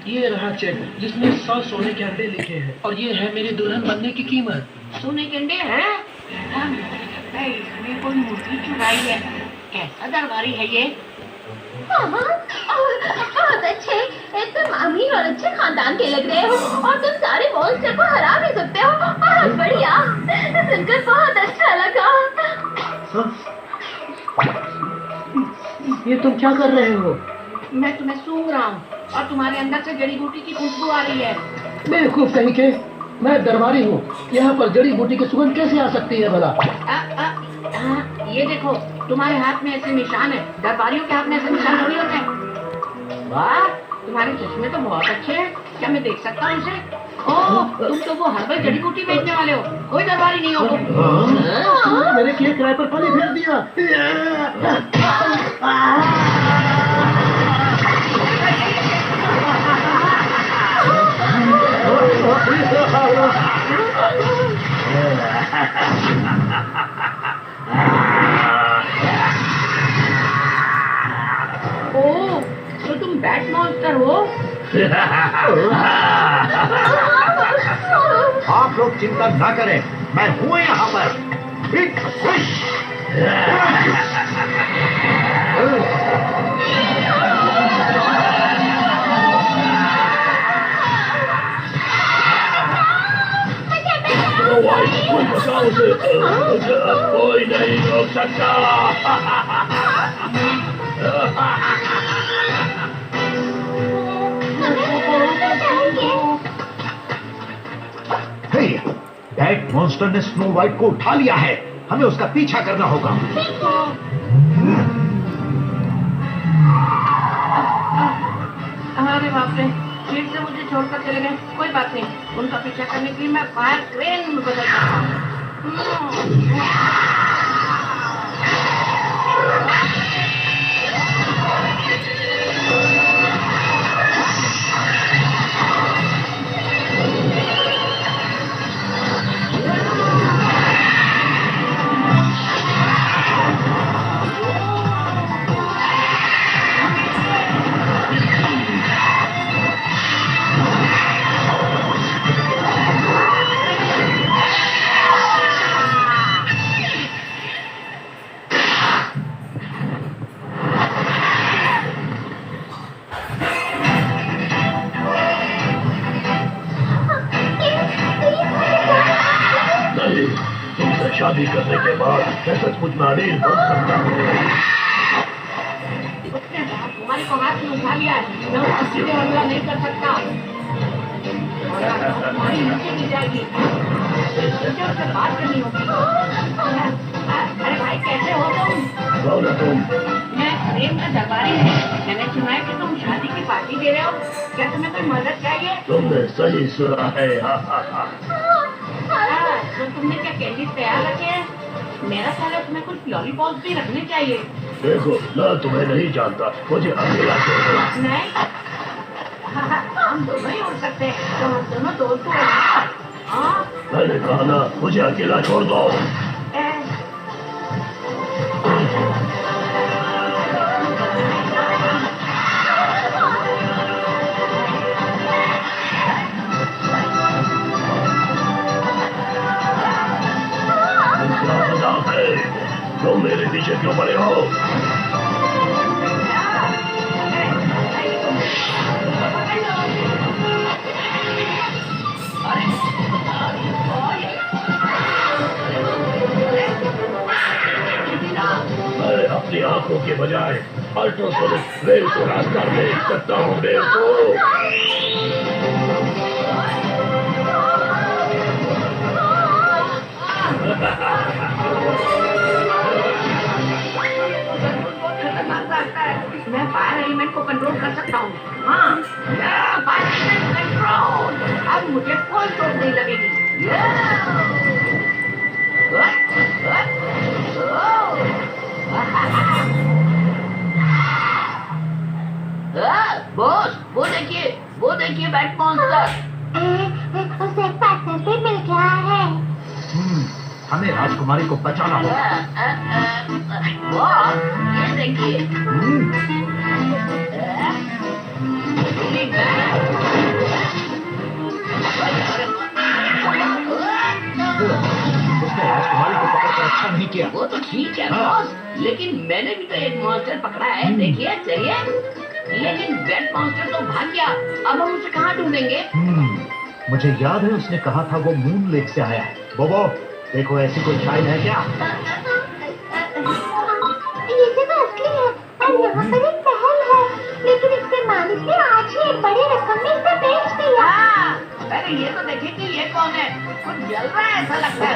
ये रहा चेक जिसमें 100 सोने के अंडे लिखे हैं और ये है मेरी दुल्हन बनने की कीमत। सोने के अंडे हैं? इसने कोई मुर्गी चुराई है। कैसा दरबारी है ये? बहुत अच्छे, तुम अमीर और अच्छे खानदान के लग रहे हो और तुम सारे मॉन्स्टर को हरा भी सकते हो। बहुत बढ़िया, सुनकर बहुत अच्छा लगा। ये तुम क्या कर रहे हो? मैं तुम्हें सूंघ रहा हूँ और तुम्हारे अंदर से जड़ी बूटी की खुशबू आ रही है। बेवकूफ कहीं के, मैं दरबारी हूँ। यहाँ पर जड़ी बूटी की सुगंध कैसे आ सकती है भला? ये देखो, तुम्हारे हाथ में ऐसे निशान है। दरबारियों के हाथ में ऐसे निशान थोड़ी होते हैं। वाह, तुम्हारे चश्मे तो बहुत अच्छे हैं। क्या मैं देख सकता हूँ इसे? ओह, तुम तो वो हर्बल जड़ी बूटी बेचने वाले हो। कोई दरबारी नहीं हो तुम। मैंने किए किराए पर पानी फेर दिया। ओह, तो तुम बैट मॉन्स्टर हो? आप लोग चिंता ना करें, मैं हूँ यहाँ पर। कोई नहीं रोक सकता। दैट मॉन्स्टर ने स्नो वाइट को उठा लिया है। हमें उसका पीछा करना होगा। अरे बाप रे, फिर से मुझे छोड़कर चले गए। कोई बात नहीं, उनका पीछा करने के लिए मैं फायर क्रेन में बदल सकता हूँ। शादी करने के बाद मैं सचमुच में अमीर बन सकता हूँ। तुम्हारी को हाथ में उठा लिया है। मैं उसका सीधे हमला नहीं कर सकता। तुम्हारी नीचे गिर जाएगी। मुझे उससे बात करनी होगी। अरे भाई, कैसे हो तुम? कौन हो तुम? मैं प्रेम का दरबारी हूँ। मैंने सुना है कि तुम शादी की पार्टी दे रहे हो। क्या तुम्हें कोई मदद चाहिए? तुमने सही सुना है। तो तुमने क्या कैंडी तैयार रखे हैं? मेरा ख्याल है तुम्हें कुछ लॉलीपॉप भी रखने चाहिए। देखो, मैं तुम्हें नहीं जानता, मुझे अकेला छोड़ दो। नहीं, हम दोनों ही उड़ सकते हैं, तो हम दोनों दोस्त हो। मैंने कहा ना, मुझे अकेला छोड़ दो। तुम मेरे पीछे क्यों पड़े हो? मैं अपनी आंखों के बजाय अल्ट्रासोनिक वेव को रास्ता देख सकता हूँ। वेव को मैं फायर एलिमेंट को कंट्रोल कर सकता हूँ। हाँ, फायर एलिमेंट कंट्रोल। अब मुझे कोई चोट नहीं लगेगी। बॉस, वो देखिए बैट मॉन्स्टर। उसे पत्थर पे मिल गया है। हमें राजकुमारी को बचाना होगा। ये देखिए। ठीक है बॉस, लेकिन मैंने भी तो एक मॉन्स्टर पकड़ा है, देखिए चलिए। लेकिन वेट मॉन्स्टर तो भाग गया, अब हम उसे कहाँ ढूंढेंगे? मुझे याद है उसने कहा था वो मून लेक से आया है। बोबो देखो ऐसी कोई फाइल है क्या? ये जगह असली है और यहाँ पर एक महल है, लेकिन इसके मालिक ने आज ही एक बड़ी रकम में इसे बेच दिया। अरे ये तो देखिए कि ये कौन है, कुछ जल रहा है ऐसा लगता है।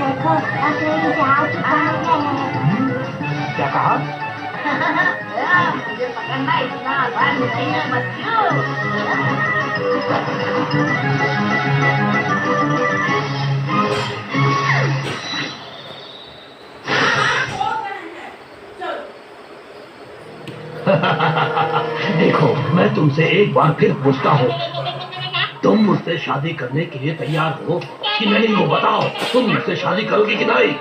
देखो अब मेरी जहाज चुका है। क्या कहा? मुझे पकड़ना इतना आसान नहीं है बच्चों। देखो मैं तुमसे एक बार फिर पूछता हूँ, तुम मुझसे शादी करने के लिए तैयार हो कि नहीं? वो बताओ, तुम मुझसे शादी करोगी कि नहीं?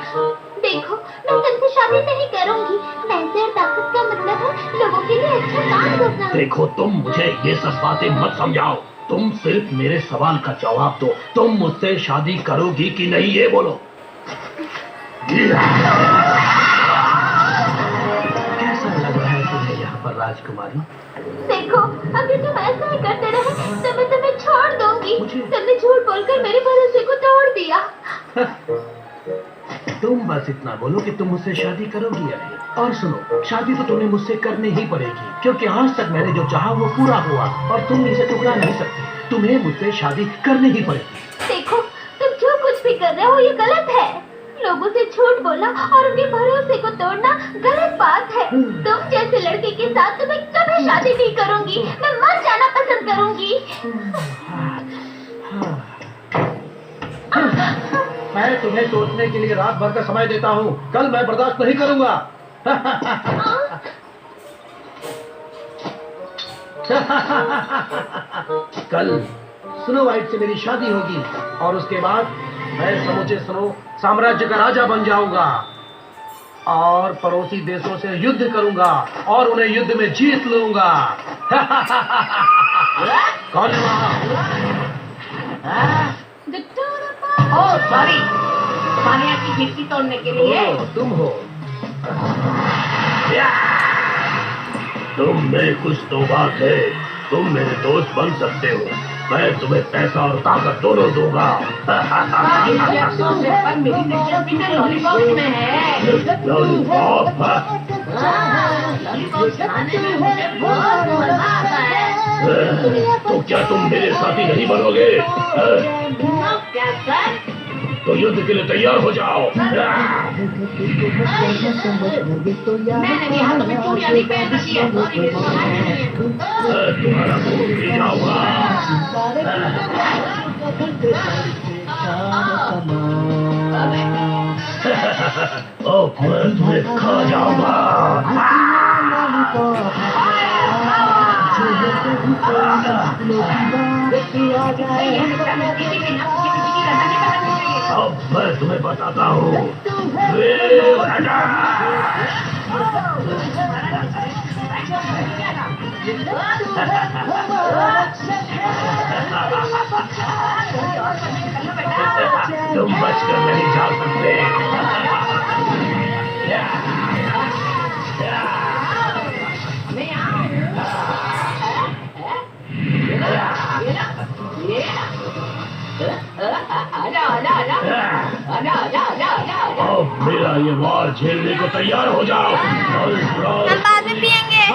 देखो मैं तुमसे शादी नहीं करूंगी। पैसे और ताकत का मतलब है लोगों के लिए अच्छा काम करना। देखो तुम मुझे ये सब बातें मत समझाओ, तुम सिर्फ मेरे सवाल का जवाब दो। तुम मुझसे शादी करोगी कि नहीं ये बोलो। कैसा लग रहा है तुम्हें यहाँ पर राजकुमारी? देखो अगर तुम ऐसा ही करते रहे तो मैं तुम्हें छोड़ दूंगी। मुझे- तुमने झूठ बोलकर मेरे भरोसे को तोड़ दिया। तुम बस इतना बोलो कि तुम मुझसे शादी करोगी या नहीं। और सुनो, शादी तो तुम्हें मुझसे करनी ही पड़ेगी, क्योंकि आज तक मैंने जो चाहा वो पूरा हुआ और तुम इसे टुकरा नहीं सकती। तुम्हें मुझसे शादी करनी ही पड़ेगी। देखो तुम जो कुछ भी कर रहे हो ये गलत है। लोगों से झूठ बोलना और उनके भरोसे को तोड़ना गलत बात है। तुम जैसे लड़के के साथ तो मैं कभी शादी नहीं करूंगी। मैं मर जाना पसंद करूंगी। मैं तुम्हें सोचने के लिए रात भर का समय देता हूँ। कल मैं बर्दाश्त नहीं करूंगा। कल स्नो वाइट से मेरी शादी होगी और उसके बाद मैं समूचे स्नो साम्राज्य का राजा बन जाऊंगा और पड़ोसी देशों से युद्ध करूंगा और उन्हें युद्ध में जीत लूंगा। कौन है वहाँ? ओह सॉरी, पानिया की खिड़की तोड़ने के लिए। तुम हो। तुम में कुछ तो बात है, तुम मेरे दोस्त बन सकते हो। मैं तुम्हें पैसा और ताकत दोनों दूंगा। इस अफसोस से पर मेरी दिलचस्पी तो लॉलीपॉप में है। लॉलीपॉप? लॉलीपॉप खाने में मुझे बहुत मजा आता है। तो क्या तुम मेरे साथी नहीं बनोगे? क्या सर? तो युद्ध के लिए तैयार हो जाओ। मैंने भी हाथों में चूड़ियां नहीं पहन रखी है। सॉरी, मेरे को नहीं है। तुम्हारा खून पी जाऊंगा। ओ मैं तुम्हें खा जाऊंगा। अब मैं तुम्हें बताता हूँ। तुम बचकर नहीं जा सकते। अब मेरा ये वार झेलने को तैयार हो जाओ। हम बाद में पिएंगे।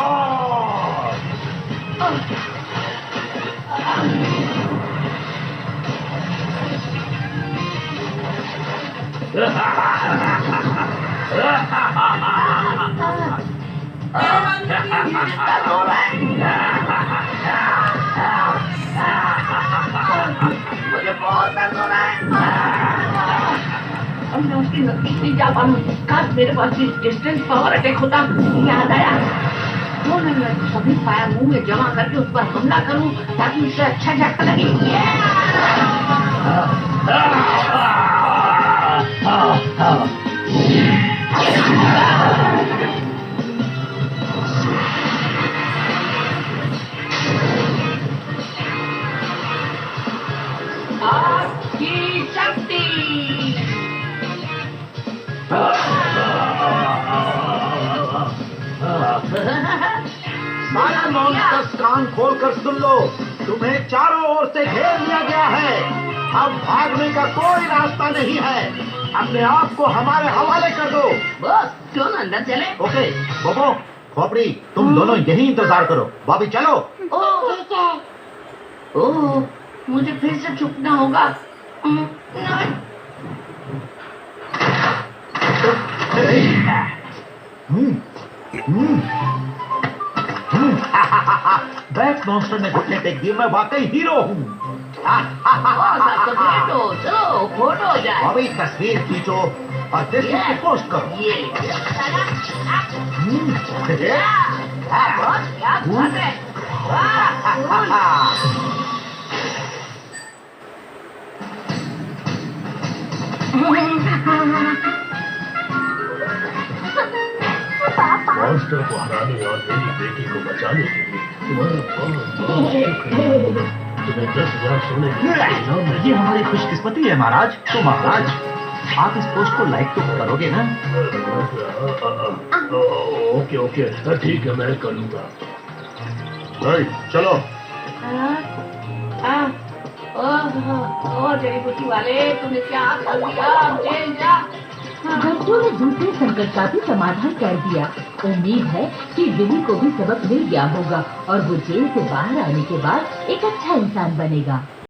मुझे बहुत दर्द हो रहा है। अब मैं उसकी नजदीक नहीं जा पाऊँ। काश मेरे पास भी डिस्टेंस पावर अटैक होता। याद आया तो मैं सभी फायर मुंह में जमा करके उस पर हमला करूं ताकि उससे अच्छा झटका लगे। सारे मॉन्स्टर्स कान खोलकर सुन लो, तुम्हें चारों ओर से घेर लिया गया है। अब भागने का कोई रास्ता नहीं है। अपने आप को हमारे हवाले कर दो। बॉस क्यों ना अंदर चले? ओके बोबो, खोपड़ी, तुम दोनों यहीं इंतजार करो। बॉबी चलो। ठीक है। ओह, मुझे फिर से छुपना होगा। बैट मॉन्स्टर ने घुटने टेक दिए, मैं वाकई हीरो हूँ। बॉस आप तो ग्रेट हो। चलो फोटो हो जाए। बॉबी तस्वीर खींचो और फेसबुक पे पोस्ट करो। ये बॉस क्या बात है? मॉन्स्टर को हराने और मेरी बेटी को बचाने के लिए तुम्हारा बहुत बहुत शुक्रिया। तुम्हें 10,000 सोने के इनाम में ये हमारी खुशकिस्मती है महाराज। तो महाराज, आप इस पोस्ट को लाइक तो करोगे ना? ओके ओके ठीक है, मैं करूँगा। चलो। ओ जड़ी बूटी वाले, तुमने क्या कर दिया? जेल जा। घंटों ने दूसरे संकट का भी समाधान कर दिया। उम्मीद है कि विली को भी सबक मिल गया होगा और वो जेल से बाहर आने के बाद एक अच्छा इंसान बनेगा।